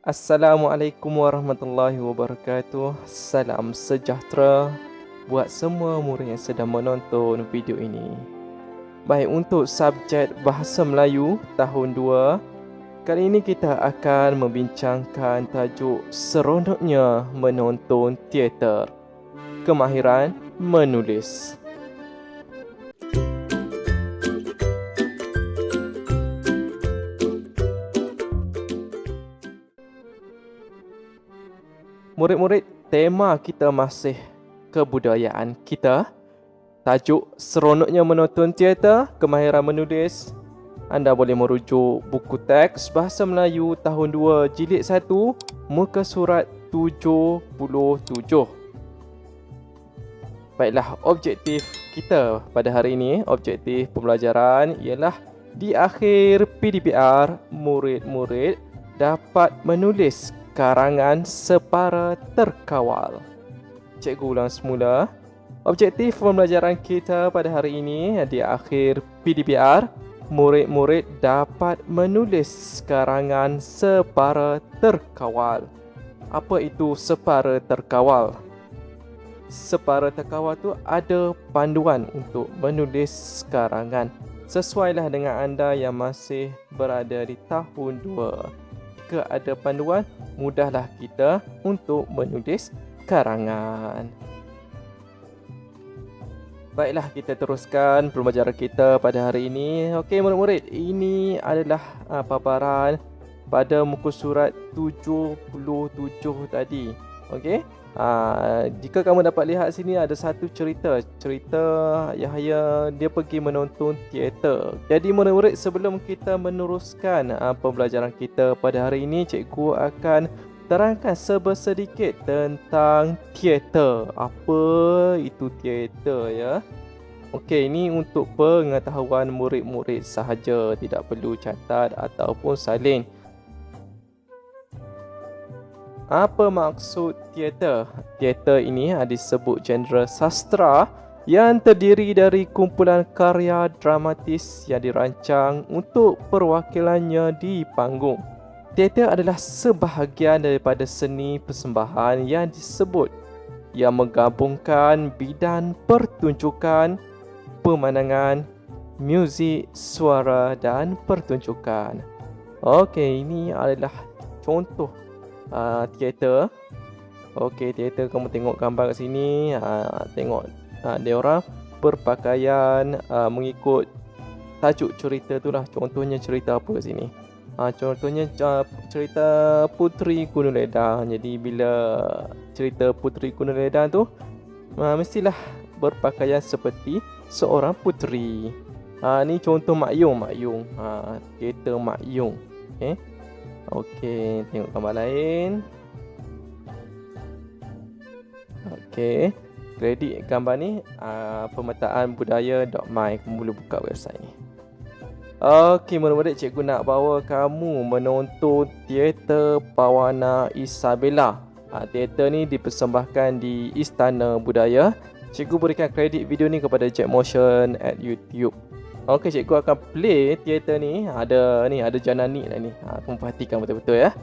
Assalamualaikum warahmatullahi wabarakatuh. Salam sejahtera buat semua murid yang sedang menonton video ini. Baik, untuk subjek Bahasa Melayu tahun 2, kali ini kita akan membincangkan tajuk Seronoknya Menonton Teater. Kemahiran menulis. Murid-murid, tema kita masih kebudayaan kita. Tajuk Seronoknya Menonton Teater, Kemahiran Menulis. Anda boleh merujuk buku teks Bahasa Melayu tahun 2 jilid 1, muka surat 77. Baiklah, objektif kita pada hari ini, objektif pembelajaran ialah di akhir PDPR, murid-murid dapat menulis karangan separa terkawal. Cikgu ulang semula. Objektif pembelajaran kita pada hari ini di akhir PDPR, murid-murid dapat menulis karangan separa terkawal. Apa itu separa terkawal? Separa terkawal tu ada panduan untuk menulis karangan. Sesuailah dengan anda yang masih berada di tahun 2. Jika ada panduan, mudahlah kita untuk menulis karangan. Baiklah, kita teruskan pembelajaran kita pada hari ini. Okey murid-murid, ini adalah paparan pada muka surat 77 tadi. Okey. Jika kamu dapat lihat sini ada satu cerita Yahya dia pergi menonton teater. Jadi murid-murid, sebelum kita meneruskan pembelajaran kita pada hari ini, cikgu akan terangkan sedikit tentang teater. Apa itu teater ya? Okey, ini untuk pengetahuan murid-murid sahaja, tidak perlu catat ataupun salin. Apa maksud teater? Teater ini disebut genre sastra yang terdiri dari kumpulan karya dramatis yang dirancang untuk perwakilannya di panggung. Teater adalah sebahagian daripada seni persembahan yang disebut, yang menggabungkan bidang pertunjukan, pemandangan, muzik, suara dan pertunjukan. Okey, ini adalah contoh teater. Okey, teater kamu tengok gambar kat sini. Tengok dia orang berpakaian mengikut tajuk cerita tu lah. Contohnya cerita apa kat sini? Contohnya cerita Puteri Gunung Ledang. Jadi bila cerita Puteri Gunung Ledang tu mestilah berpakaian seperti seorang puteri. Ni contoh Mak Yung. Teater Mak Yung. Okey, tengok gambar lain. Okey, kredit gambar ni pemetaan budaya.my. Kamu boleh buka website ni. Okey murid-murid, cikgu nak bawa kamu menonton teater Pawana Isabella. Teater ni dipersembahkan di Istana Budaya. Cikgu berikan kredit video ni kepada Jack Motion at YouTube. Okey, cikgu akan play teater ni. Ada Janani lah ni. Kamu perhatikan betul-betul ya.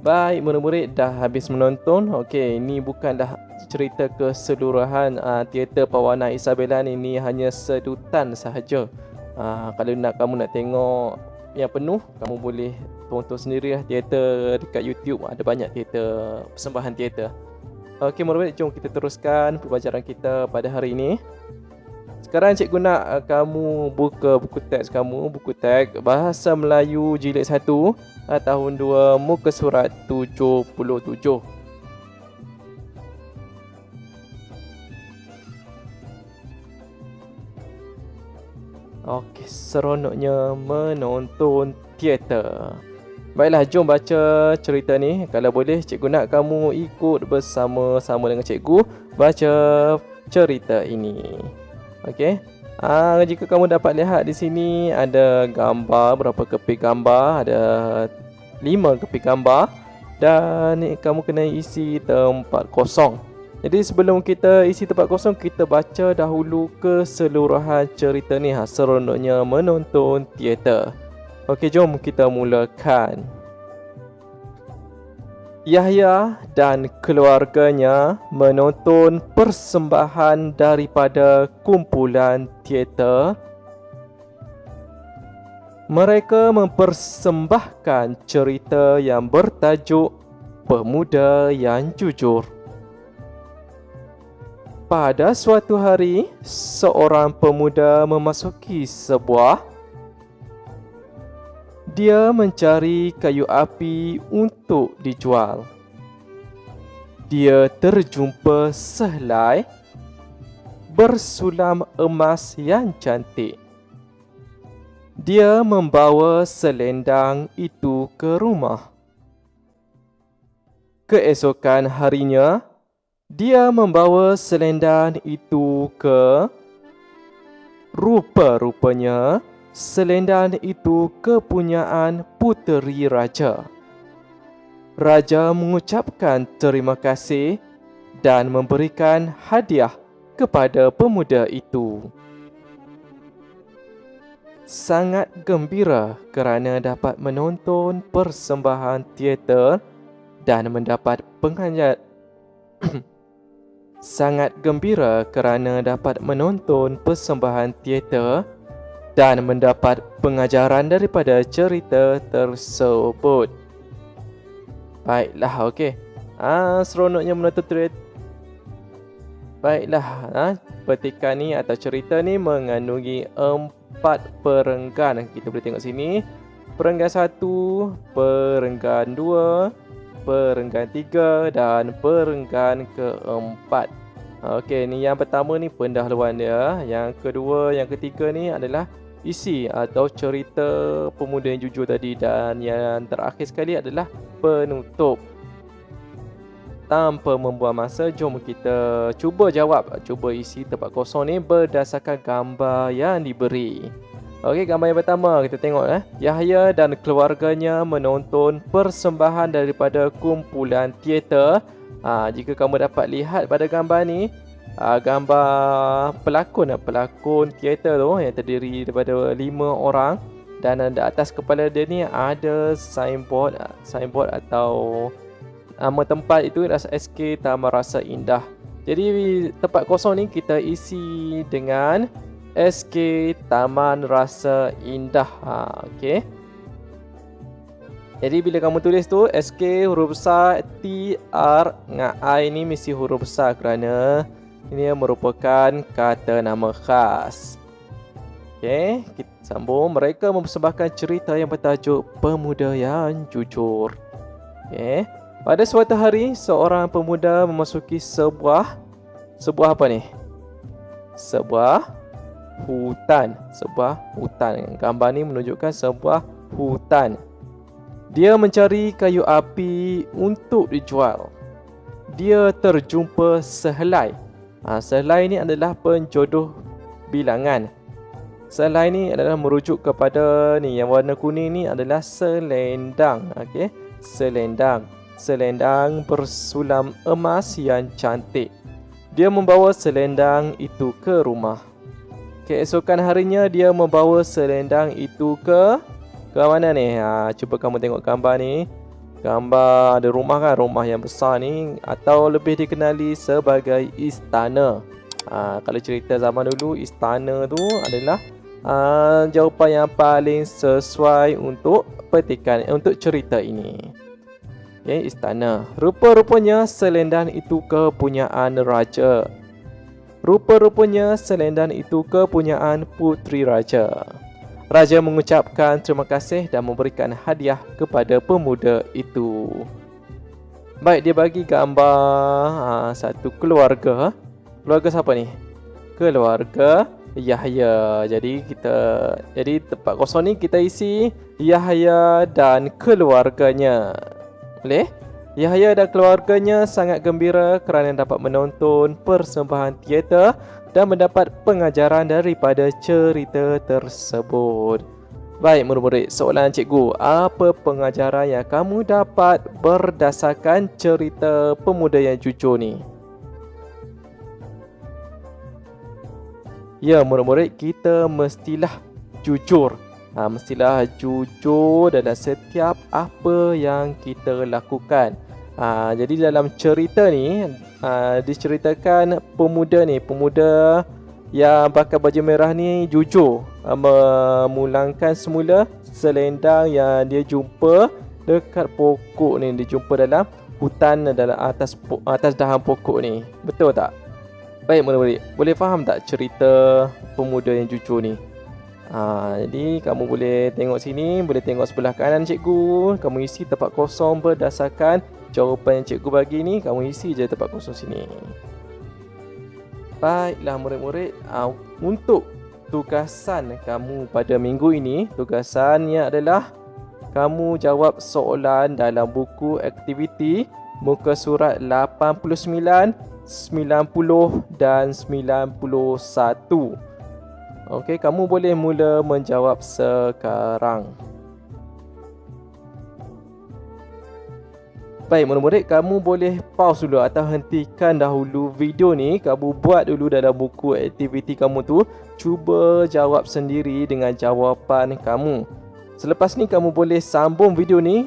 Baik, murid-murid dah habis menonton. Okey, ini bukanlah cerita keseluruhan teater Perwana Isabella ni. Ini hanya sedutan sahaja. Kalau kamu nak tengok yang penuh, kamu boleh tonton sendiri lah teater dekat YouTube. Ada banyak teater, persembahan teater. Okey, murid-murid, jom kita teruskan pembelajaran kita pada hari ini. Sekarang cikgu nak kamu buka buku teks kamu, buku teks Bahasa Melayu Jilid 1 tahun 2 muka surat 77. Okey, seronoknya menonton teater. Baiklah, jom baca cerita ni. Kalau boleh, cikgu nak kamu ikut bersama-sama dengan cikgu baca cerita ini. Okey. Jika kamu dapat lihat di sini ada gambar, berapa keping gambar, ada 5 keping gambar dan kamu kena isi tempat kosong. Jadi sebelum kita isi tempat kosong, kita baca dahulu keseluruhan cerita ni. Seronoknya menonton teater. Okey, jom kita mulakan. Yahya dan keluarganya menonton persembahan daripada kumpulan teater. Mereka mempersembahkan cerita yang bertajuk Pemuda yang Jujur. Pada suatu hari, seorang pemuda memasuki sebuah. Dia mencari kayu api untuk dijual. Dia terjumpa sehelai bersulam emas yang cantik. Dia membawa selendang itu ke rumah. Keesokan harinya, dia membawa selendang itu ke rupa-rupanya selendang itu kepunyaan puteri raja. Raja mengucapkan terima kasih dan memberikan hadiah kepada pemuda itu. Sangat gembira kerana dapat menonton persembahan teater dan mendapat pengajar. Sangat gembira kerana dapat menonton persembahan teater dan mendapat pengajaran daripada cerita tersebut. Baiklah, okey. Seronoknya menonton teater. Baiklah, petikan ni atau cerita ni mengandungi 4 perenggan. Kita boleh tengok sini. Perenggan 1, perenggan 2, perenggan 3 dan perenggan keempat. Okey, ni yang pertama ni pendahuluan dia. Yang kedua, yang ketiga ni adalah isi atau cerita pemuda yang jujur tadi. Dan yang terakhir sekali adalah penutup. Tanpa membuang masa, jom kita cuba jawab, cuba isi tempat kosong ni berdasarkan gambar yang diberi. Okey, gambar yang pertama kita tengok. Yahya dan keluarganya menonton persembahan daripada kumpulan teater. Jika kamu dapat lihat pada gambar ni, gambar pelakon teater tu yang terdiri daripada 5 orang. Dan di atas kepala dia ni ada signboard atau nama tempat itu adalah SK Taman Rasa Indah. Jadi tempat kosong ni kita isi dengan SK Taman Rasa Indah. Okey. Jadi bila kamu tulis tu SK huruf besar, TR dengan I ni mesti huruf besar kerana ini merupakan kata nama khas. Okey, kita sambung. Mereka mempersembahkan cerita yang bertajuk Pemuda yang Jujur. Okey. Pada suatu hari, seorang pemuda memasuki sebuah apa ni? Sebuah hutan. Gambar ni menunjukkan sebuah hutan. Dia mencari kayu api untuk dijual. Dia terjumpa sehelai. Sehelai ni adalah penjodoh bilangan. Sehelai ni adalah merujuk kepada ni yang warna kuning ni adalah selendang. Okey, selendang bersulam emas yang cantik. Dia membawa selendang itu ke rumah. Keesokan harinya dia membawa selendang itu ke mana ni? Cuba kamu tengok gambar ni. gambar ada rumah kan, rumah yang besar ni atau lebih dikenali sebagai istana. Kalau cerita zaman dulu, istana tu adalah jawapan yang paling sesuai untuk untuk cerita ini. Okay, istana. Rupa-rupanya selendang itu kepunyaan raja. Rupa-rupanya selendang itu kepunyaan puteri raja. Raja mengucapkan terima kasih dan memberikan hadiah kepada pemuda itu. Baik, dia bagi gambar satu keluarga. Keluarga siapa ni? Keluarga Yahya. Jadi tempat kosong ni kita isi Yahya dan keluarganya. Boleh? Yahya dan keluarganya sangat gembira kerana dapat menonton persembahan teater dan mendapat pengajaran daripada cerita tersebut. Baik murid-murid, soalan cikgu, apa pengajaran yang kamu dapat berdasarkan cerita pemuda yang jujur ni? Ya murid-murid, kita mestilah jujur. Mestilah jujur dalam setiap apa yang kita lakukan. Jadi dalam cerita ni diceritakan pemuda yang pakai baju merah ni jujur memulangkan semula selendang yang dia jumpa dekat pokok ni. Dia jumpa dalam hutan dalam atas dahan pokok ni. Betul tak? Baik murid-murid, boleh faham tak cerita pemuda yang jujur ni? Jadi kamu boleh tengok sini, boleh tengok sebelah kanan cikgu. Kamu isi tempat kosong berdasarkan jawapan yang cikgu bagi ni. Kamu isi je tempat kosong sini. Baiklah murid-murid, untuk tugasan kamu pada minggu ini, tugasannya adalah kamu jawab soalan dalam buku aktiviti muka surat 89, 90 dan 91. Okey, kamu boleh mula menjawab sekarang. Baik murid-murid, kamu boleh pause dulu atau hentikan dahulu video ni. Kamu buat dulu dalam buku aktiviti kamu tu. Cuba jawab sendiri dengan jawapan kamu. Selepas ni kamu boleh sambung video ni.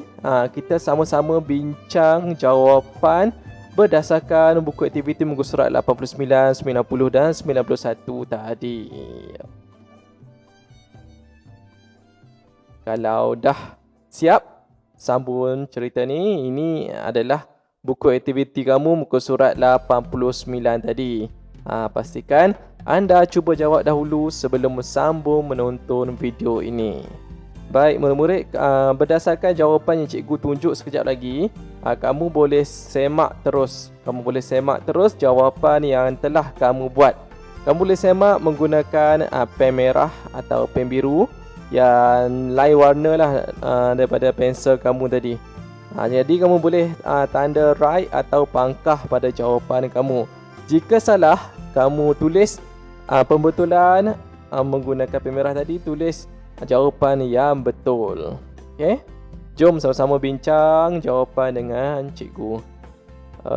Kita sama-sama bincang jawapan berdasarkan buku aktiviti muka surat 89, 90 dan 91 tadi. Kalau dah siap sambung cerita ni, ini adalah buku aktiviti kamu muka surat 89 tadi. Pastikan anda cuba jawab dahulu sebelum sambung menonton video ini. Baik murid-murid, berdasarkan jawapan yang cikgu tunjuk sekejap lagi, kamu boleh semak terus. Kamu boleh semak terus jawapan yang telah kamu buat. Kamu boleh semak menggunakan pen merah atau pen biru yang lain warna lah daripada pensel kamu tadi. Jadi kamu boleh tanda right atau pangkah pada jawapan kamu. Jika salah, kamu tulis pembetulan menggunakan pen merah tadi, tulis jawapan yang betul. Okey, jom sama-sama bincang jawapan dengan cikgu.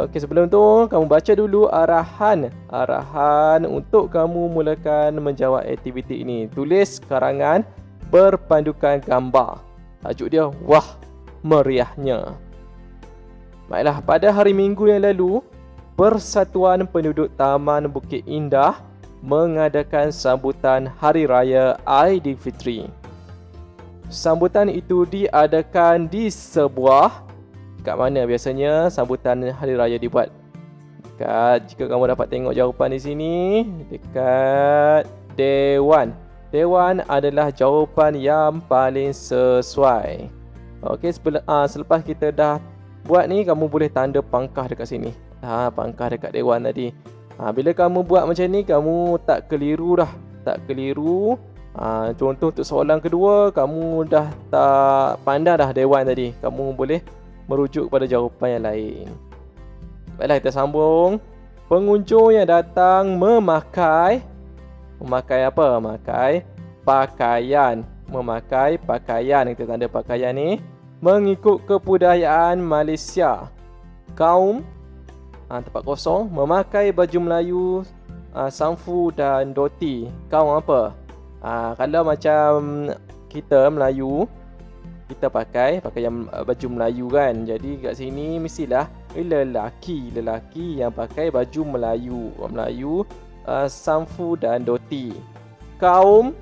Okey, sebelum tu kamu baca dulu arahan untuk kamu mulakan menjawab aktiviti ini. Tulis karangan berpandukan gambar. Tajuk dia, wah meriahnya. Baiklah, pada hari Minggu yang lalu, Persatuan Penduduk Taman Bukit Indah mengadakan sambutan Hari Raya Aidilfitri. Sambutan itu diadakan di sebuah, kat mana biasanya sambutan Hari Raya dibuat? Jika kamu dapat tengok jawapan di sini, dekat Dewan. Dewan adalah jawapan yang paling sesuai. Okey, selepas kita dah buat ni, kamu boleh tanda pangkah dekat sini. Pangkah dekat Dewan tadi. Bila kamu buat macam ni, kamu tak keliru dah. Tak keliru. Contoh untuk soalan kedua, kamu dah tak pandang dah Dewan tadi. Kamu boleh merujuk kepada jawapan yang lain. Baiklah, kita sambung. Pengunjung yang datang memakai apa? Memakai pakaian. Kita tanda pakaian ni mengikut kebudayaan Malaysia. Kaum tempat kosong memakai baju Melayu, samfu dan doti. Kaum apa? Kalau macam kita Melayu, kita pakai pakaian baju Melayu kan. Jadi kat sini mestilah lelaki yang pakai baju Melayu, samfu dan dhoti. Kaum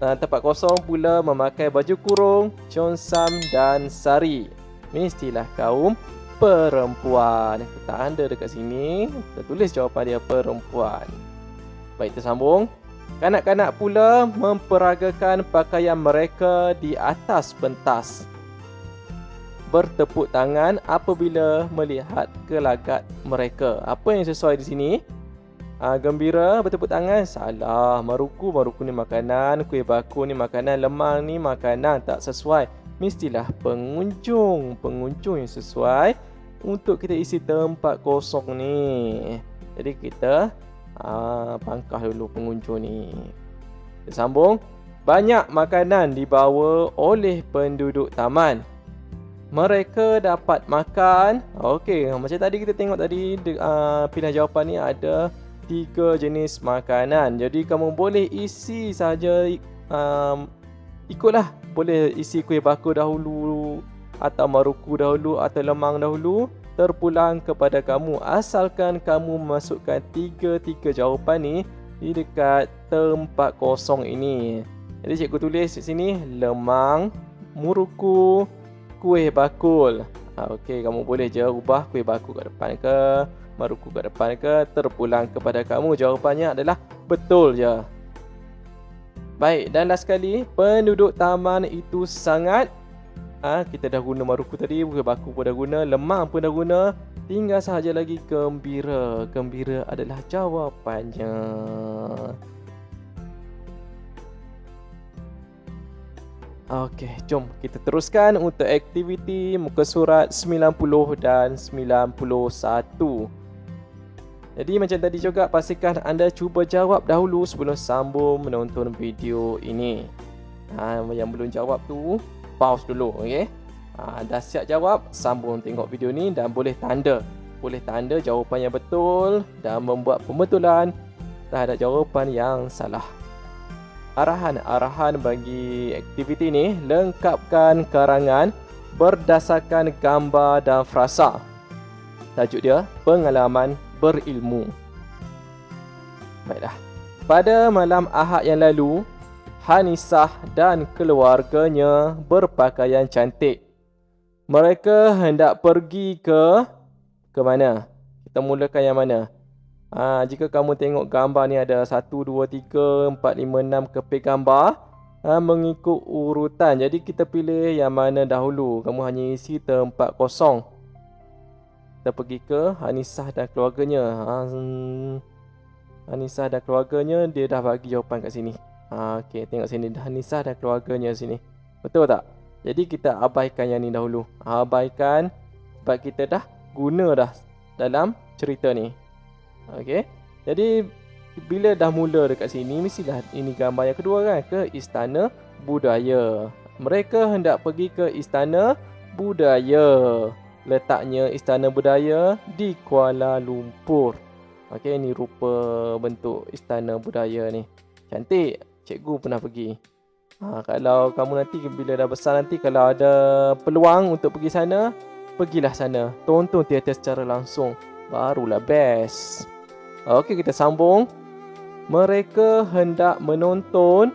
tempat kosong pula memakai baju kurung, chonsam dan sari. Mestilah kaum perempuan. Kita tanda dekat sini, kita tulis jawapan dia perempuan. Baik, kita sambung. Kanak-kanak pula memperagakan pakaian mereka di atas pentas. Bertepuk tangan apabila melihat gelagat mereka. Apa yang sesuai di sini? Gembira, bertepuk tangan. Salah. Maruku ni makanan. Kuih baku ni makanan. Lemang ni makanan. Tak sesuai. Mestilah pengunjung yang sesuai untuk kita isi tempat kosong ni. Jadi kita pangkah dulu pengunjung ni. Kita sambung. Banyak makanan dibawa oleh penduduk taman. Mereka dapat makan. Okey, macam tadi kita tengok tadi pilihan jawapan ni ada 3 jenis makanan. Jadi kamu boleh isi saja, ikutlah. Boleh isi kuih baku dahulu, atau maruku dahulu, atau lemang dahulu. Terpulang kepada kamu, asalkan kamu masukkan 3 jawapan ni di dekat tempat kosong ini. Jadi cikgu tulis di sini lemang, muruku, kuih bakul. Okey, kamu boleh je ubah kuih bakul kat depan ke, maruku kat depan ke, terpulang kepada kamu. Jawapannya adalah betul je. Baik, dan last sekali, penduduk taman itu sangat kita dah guna maruku tadi, kuih baku pun dah guna, lemang pun dah guna. Tinggal sahaja lagi gembira. Gembira adalah jawapannya. Okey, jom kita teruskan untuk aktiviti muka surat 90 dan 91. Jadi macam tadi juga, pastikan anda cuba jawab dahulu sebelum sambung menonton video ini. Yang belum jawab tu pause dulu, okey. Dah siap jawab, sambung tengok video ni dan boleh tanda jawapan yang betul dan membuat pembetulan terhadap jawapan yang salah. Arahan bagi aktiviti ni, lengkapkan karangan berdasarkan gambar dan frasa. Tajuk dia pengalaman berilmu. Baiklah. Pada malam Ahad yang lalu, Hanisah dan keluarganya berpakaian cantik. Mereka hendak pergi ke mana? Kita mulakan yang mana? Jika kamu tengok gambar ni ada 1, 2, 3, 4, 5, 6 keping gambar mengikut urutan. Jadi kita pilih yang mana dahulu. Kamu hanya isi tempat kosong. Kita pergi ke Hanisah dan keluarganya. Hanisah dan keluarganya, dia dah bagi jawapan kat sini. Okey, tengok sini, Hanisah dan keluarganya sini. Betul tak? Jadi kita abaikan yang ni dahulu. Abaikan sebab kita dah guna dah dalam cerita ni. Okey. Jadi bila dah mula dekat sini, mestilah ini gambar yang kedua kan, ke Istana Budaya. Mereka hendak pergi ke Istana Budaya. Letaknya Istana Budaya di Kuala Lumpur. Okey, ni rupa bentuk Istana Budaya ni. Cantik. Cikgu pernah pergi. Kalau kamu nanti bila dah besar nanti, kalau ada peluang untuk pergi sana, pergilah sana. Tonton teater secara langsung. Barulah best. Okey, kita sambung. Mereka hendak menonton,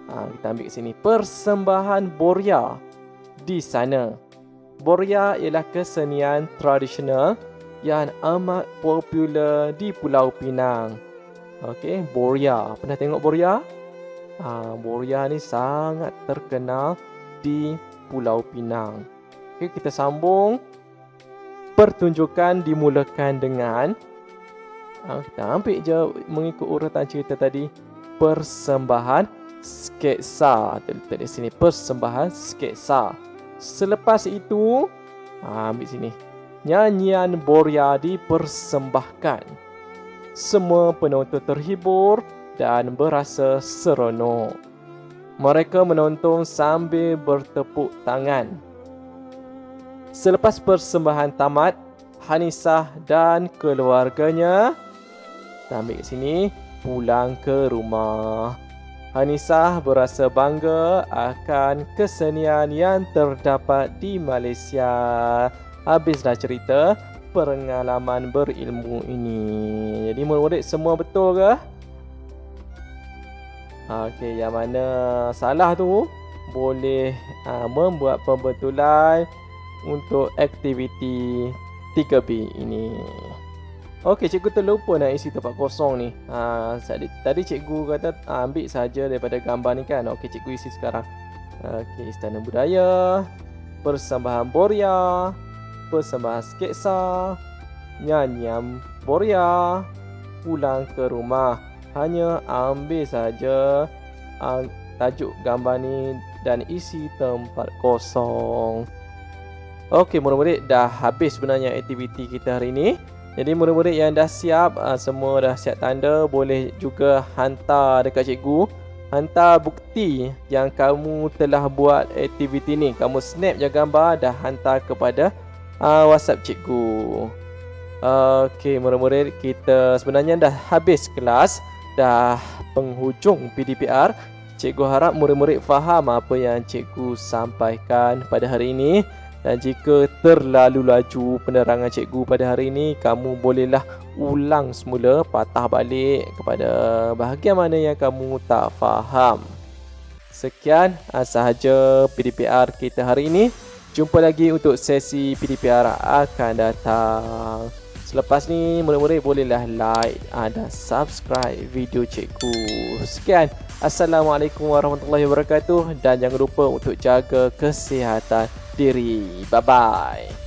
kita ambil sini, persembahan Boria di sana. Boria ialah kesenian tradisional yang amat popular di Pulau Pinang. Okey, Boria. Pernah tengok Boria? Boria ni sangat terkenal di Pulau Pinang. Okey, kita sambung. Pertunjukan dimulakan dengan, kita ambil je mengikut urutan cerita tadi, persembahan sketsa. Tulis di sini, persembahan sketsa. Selepas itu, ambil sini, nyanyian Boria dipersembahkan. Semua penonton terhibur dan berasa seronok. Mereka menonton sambil bertepuk tangan. Selepas persembahan tamat, Hanisah dan keluarganya, kita ambil sini, pulang ke rumah. Hanisah berasa bangga akan kesenian yang terdapat di Malaysia. Habislah cerita pengalaman berilmu ini. Jadi murid-murid semua betul ke? Okey, yang mana salah tu boleh membuat pembetulan untuk aktiviti 3B ini. Okey, cikgu terlupa nak isi tempat kosong ni. Tadi cikgu kata ambil saja daripada gambar ni kan. Okey, cikgu isi sekarang. Okey, Istana Budaya, Persembahan Boria, Persembahan Sketsa, Nyanyian Boria, Pulang ke Rumah. Hanya ambil saja tajuk gambar ni dan isi tempat kosong. Okey, murid-murid, dah habis sebenarnya aktiviti kita hari ini. Jadi murid-murid yang dah siap, semua dah siap tanda, boleh juga hantar dekat cikgu. Hantar bukti yang kamu telah buat aktiviti ni. Kamu snap je gambar, dah hantar kepada WhatsApp cikgu. Okey murid-murid, kita sebenarnya dah habis kelas, dah penghujung PDPR. Cikgu harap murid-murid faham apa yang cikgu sampaikan pada hari ini. Dan jika terlalu laju penerangan cikgu pada hari ini, kamu bolehlah ulang semula, patah balik kepada bahagian mana yang kamu tak faham. Sekian sahaja PDPR kita hari ini. Jumpa lagi untuk sesi PDPR akan datang. Selepas ni murid-murid bolehlah like dan subscribe video cikgu. Sekian. Assalamualaikum warahmatullahi wabarakatuh. Dan jangan lupa untuk jaga kesihatan diri. Bye-bye.